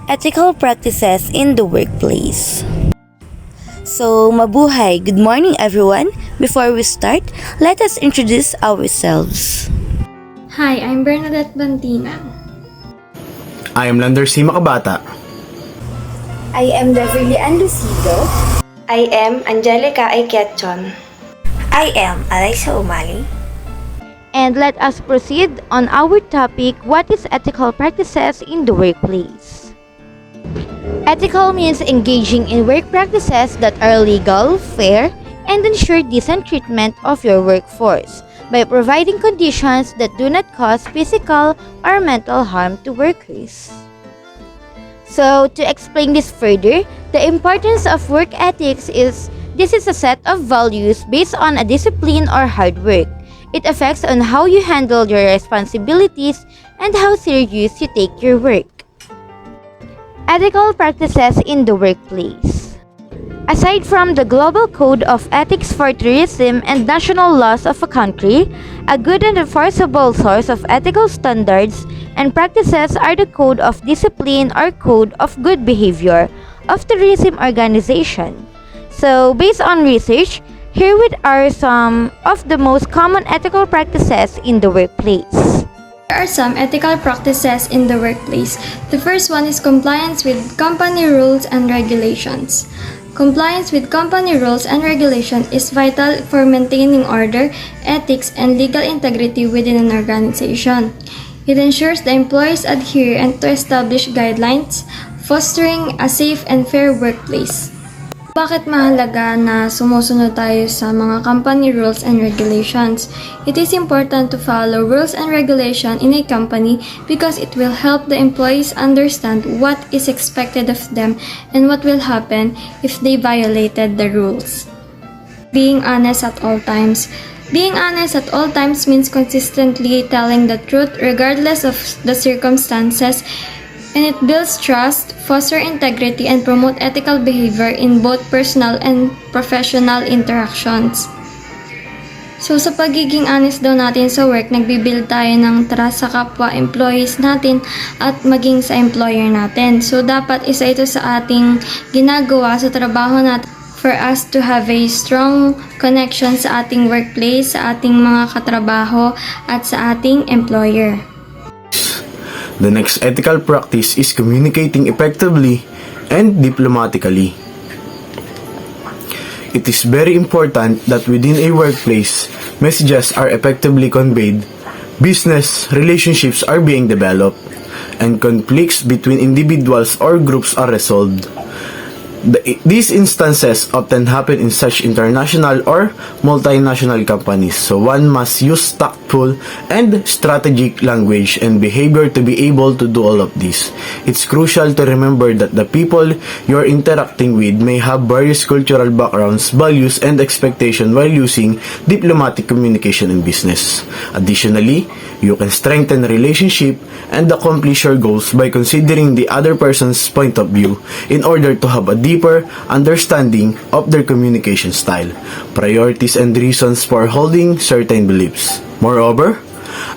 Ethical practices in the workplace. So, mabuhay! Good morning everyone! Before we start, let us introduce ourselves. Hi, I'm Bernadette Bantina. I am Lander C. Makabata. I am Beverly Andresido. I am Angelica Aiketchon. I am Alyssa Umali. And let us proceed on our topic, what is ethical practices in the workplace? Ethical means engaging in work practices that are legal, fair, and ensure decent treatment of your workforce by providing conditions that do not cause physical or mental harm to workers. So, to explain this further, the importance of work ethics is this is a set of values based on a discipline or hard work. It affects on how you handle your responsibilities and how serious you take your work. Ethical practices in the workplace. Aside from the global code of ethics for tourism and national laws of a country, a good and enforceable source of ethical standards and practices are the code of discipline or code of good behavior of tourism organization. So, based on research, here are some of the most common ethical practices in the workplace. There are some ethical practices in the workplace. The first one is compliance with company rules and regulations. Compliance with company rules and regulation is vital for maintaining order, ethics, and legal integrity within an organization. It ensures the employees adhere and to established guidelines, fostering a safe and fair workplace. Bakit mahalaga na sumusunod tayo sa mga company rules and regulations? It is important to follow rules and regulation in a company because it will help the employees understand what is expected of them and what will happen if they violated the rules. Being honest at all times. Being honest at all times means consistently telling the truth regardless of the circumstances, and it builds trust, foster integrity, and promote ethical behavior in both personal and professional interactions. So sa pagiging honest daw natin sa work, nagbibuild tayo ng trust sa kapwa employees natin at maging sa employer natin. So dapat isa ito sa ating ginagawa sa trabaho natin for us to have a strong connection sa ating workplace, sa ating mga katrabaho, at sa ating employer. The next ethical practice is communicating effectively and diplomatically. It is very important that within a workplace, messages are effectively conveyed, business relationships are being developed, and conflicts between individuals or groups are resolved. These instances often happen in such international or multinational companies, so one must use tactful and strategic language and behavior to be able to do all of this. It's crucial to remember that the people you're interacting with may have various cultural backgrounds, values, and expectations while using diplomatic communication in business. Additionally, you can strengthen relationship and accomplish your goals by considering the other person's point of view in order to have a deeper understanding of their communication style, priorities, and reasons for holding certain beliefs. Moreover,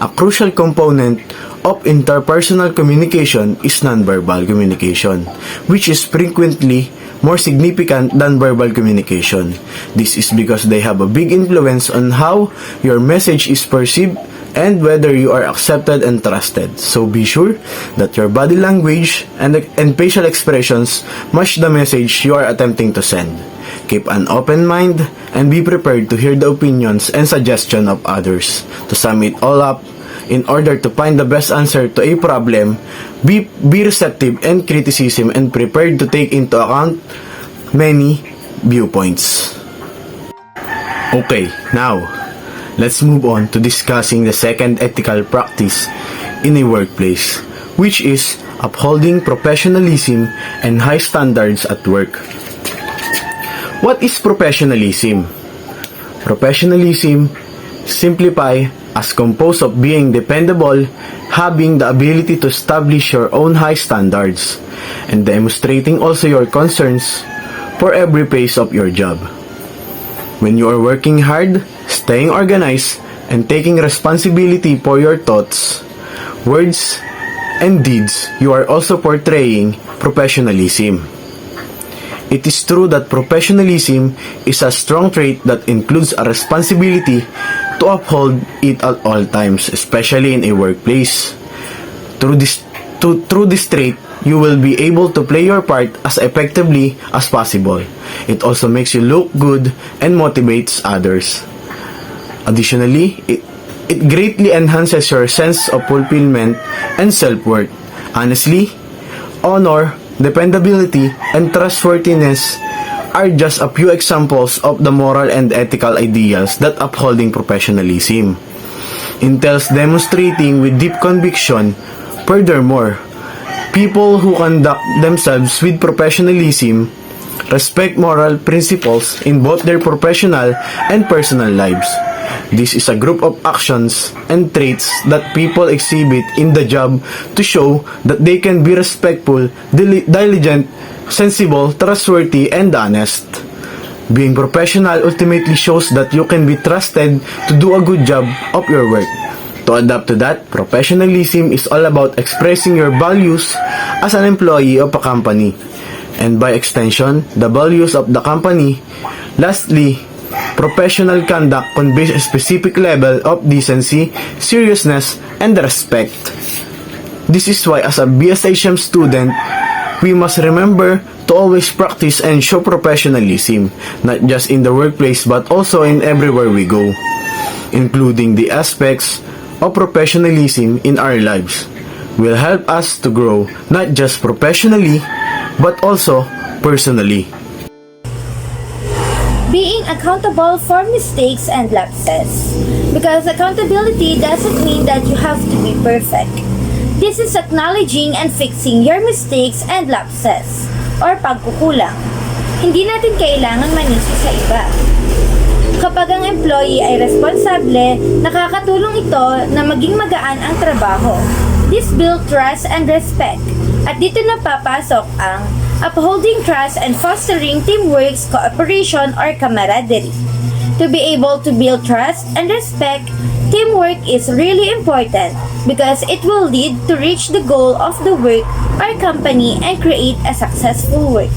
a crucial component of interpersonal communication is nonverbal communication, which is frequently more significant than verbal communication. This is because they have a big influence on how your message is perceived and whether you are accepted and trusted. So be sure that your body language and facial expressions match the message you are attempting to send. Keep an open mind and be prepared to hear the opinions and suggestions of others. To sum it all up, in order to find the best answer to a problem, be receptive and criticism and prepared to take into account many viewpoints. Okay, now, let's move on to discussing the second ethical practice in a workplace, which is upholding professionalism and high standards at work. What is professionalism? Professionalism, simplify, as composed of being dependable, having the ability to establish your own high standards, and demonstrating also your concerns for every phase of your job. When you are working hard, staying organized, and taking responsibility for your thoughts, words, and deeds, you are also portraying professionalism. It is true that professionalism is a strong trait that includes a responsibility to uphold it at all times, especially in a workplace. Through this trait, you will be able to play your part as effectively as possible. It also makes you look good and motivates others. Additionally, it greatly enhances your sense of fulfillment and self-worth. Honestly, honor, dependability, and trustworthiness are just a few examples of the moral and ethical ideals that upholding professionalism entails demonstrating with deep conviction. Furthermore, people who conduct themselves with professionalism respect moral principles in both their professional and personal lives. This is a group of actions and traits that people exhibit in the job to show that they can be respectful, diligent, sensible, trustworthy, and honest. Being professional ultimately shows that you can be trusted to do a good job of your work. To adapt to that, professionalism is all about expressing your values as an employee of a company, and by extension, the values of the company. Lastly, professional conduct conveys a specific level of decency, seriousness, and respect. This is why as a BSHM student, we must remember to always practice and show professionalism, not just in the workplace but also in everywhere we go, including the aspects of professionalism in our lives will help us to grow not just professionally but also personally. Being accountable for mistakes and lapses. Because accountability doesn't mean that you have to be perfect. This is acknowledging and fixing your mistakes and lapses or pagkukulang. Hindi natin kailangan manisi sa iba. Kapag ang employee ay responsable, nakakatulong ito na maging magaan ang trabaho. This builds trust and respect. At dito na papasok ang upholding trust and fostering teamwork, cooperation, or camaraderie. To be able to build trust and respect, teamwork is really important because it will lead to reach the goal of the work or company and create a successful work.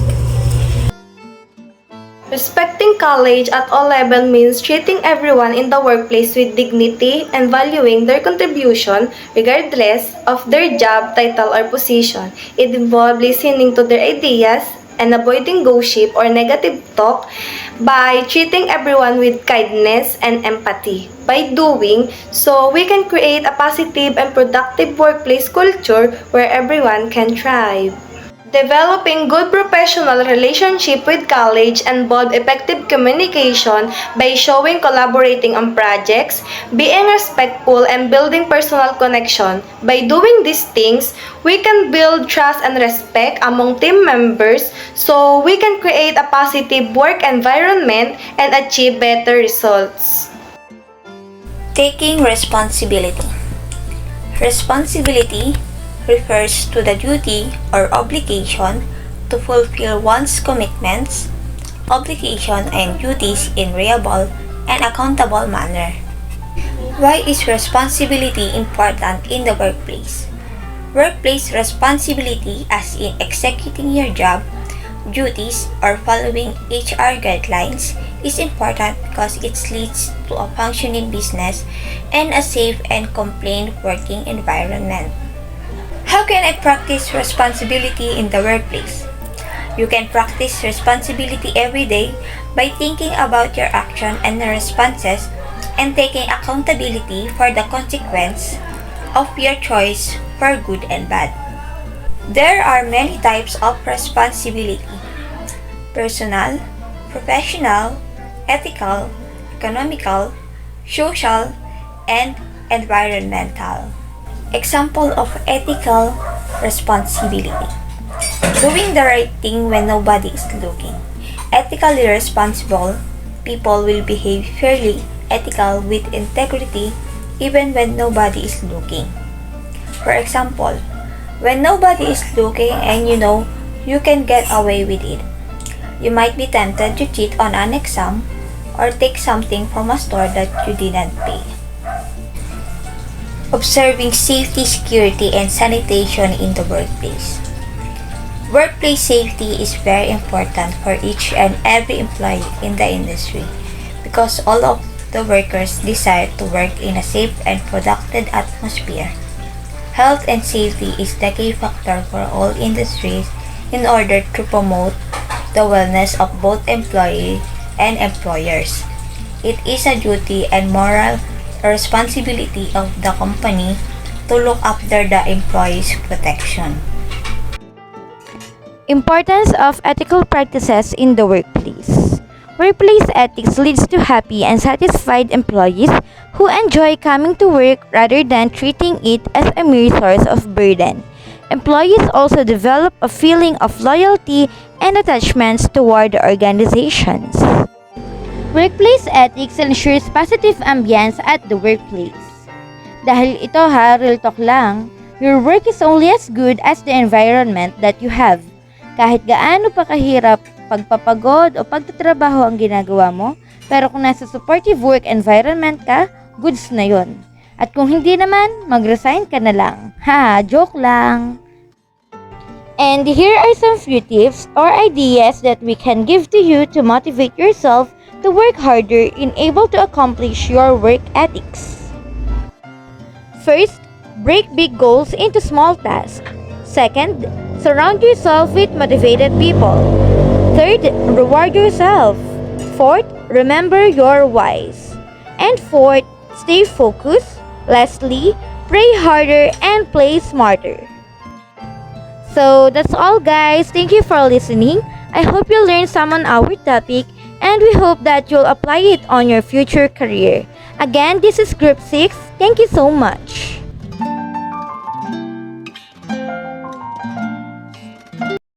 Respecting colleagues at all levels means treating everyone in the workplace with dignity and valuing their contribution regardless of their job, title, or position. It involves listening to their ideas and avoiding gossip or negative talk by treating everyone with kindness and empathy. By doing so, we can create a positive and productive workplace culture where everyone can thrive. Developing good professional relationship with colleagues involve effective communication by showing collaborating on projects, being respectful, and building personal connection. By doing these things, we can build trust and respect among team members so we can create a positive work environment and achieve better results. Taking responsibility. Responsibility refers to the duty or obligation to fulfill one's commitments, obligation, and duties in reliable and accountable manner. Why is responsibility important in the workplace? Workplace responsibility, as in executing your job, duties, or following HR guidelines, is important because it leads to a functioning business and a safe and compliant working environment. How can I practice responsibility in the workplace? You can practice responsibility every day by thinking about your action and the responses and taking accountability for the consequence of your choice for good and bad. There are many types of responsibility: personal, professional, ethical, economical, social, and environmental. Example of ethical responsibility: doing the right thing when nobody is looking. Ethically responsible people will behave fairly, ethical, with integrity, even when nobody is looking. For example, when nobody is looking and you know you can get away with it, you might be tempted to cheat on an exam or take something from a store that you didn't pay. Observing safety, security, and sanitation in the workplace. Workplace safety is very important for each and every employee in the industry because all of the workers desire to work in a safe and productive atmosphere. Health and safety is the key factor for all industries in order to promote the wellness of both employees and employers. It is a duty and moral responsibility of the company to look after the employees' protection. Importance of ethical practices in the workplace. Workplace ethics leads to happy and satisfied employees who enjoy coming to work rather than treating it as a mere source of burden. Employees also develop a feeling of loyalty and attachments toward the organizations. Workplace ethics ensures positive ambience at the workplace. Dahil ito real talk lang, your work is only as good as the environment that you have. Kahit gaano pa kahirap, pagpapagod o pagtatrabaho ang ginagawa mo, pero kung nasa supportive work environment ka, goods na yon. At kung hindi naman, mag-resign ka na lang. Joke lang. And here are some few tips or ideas that we can give to you to motivate yourself to work harder in able to accomplish your work ethics. First, break big goals into small tasks. Second, surround yourself with motivated people. Third, reward yourself. Fourth, remember your whys. And fourth, stay focused. Lastly, pray harder and play smarter. So that's all guys. Thank you for listening. I hope you learned some on our topic and we hope that you'll apply it on your future career. Again, this is Group 6. Thank you so much.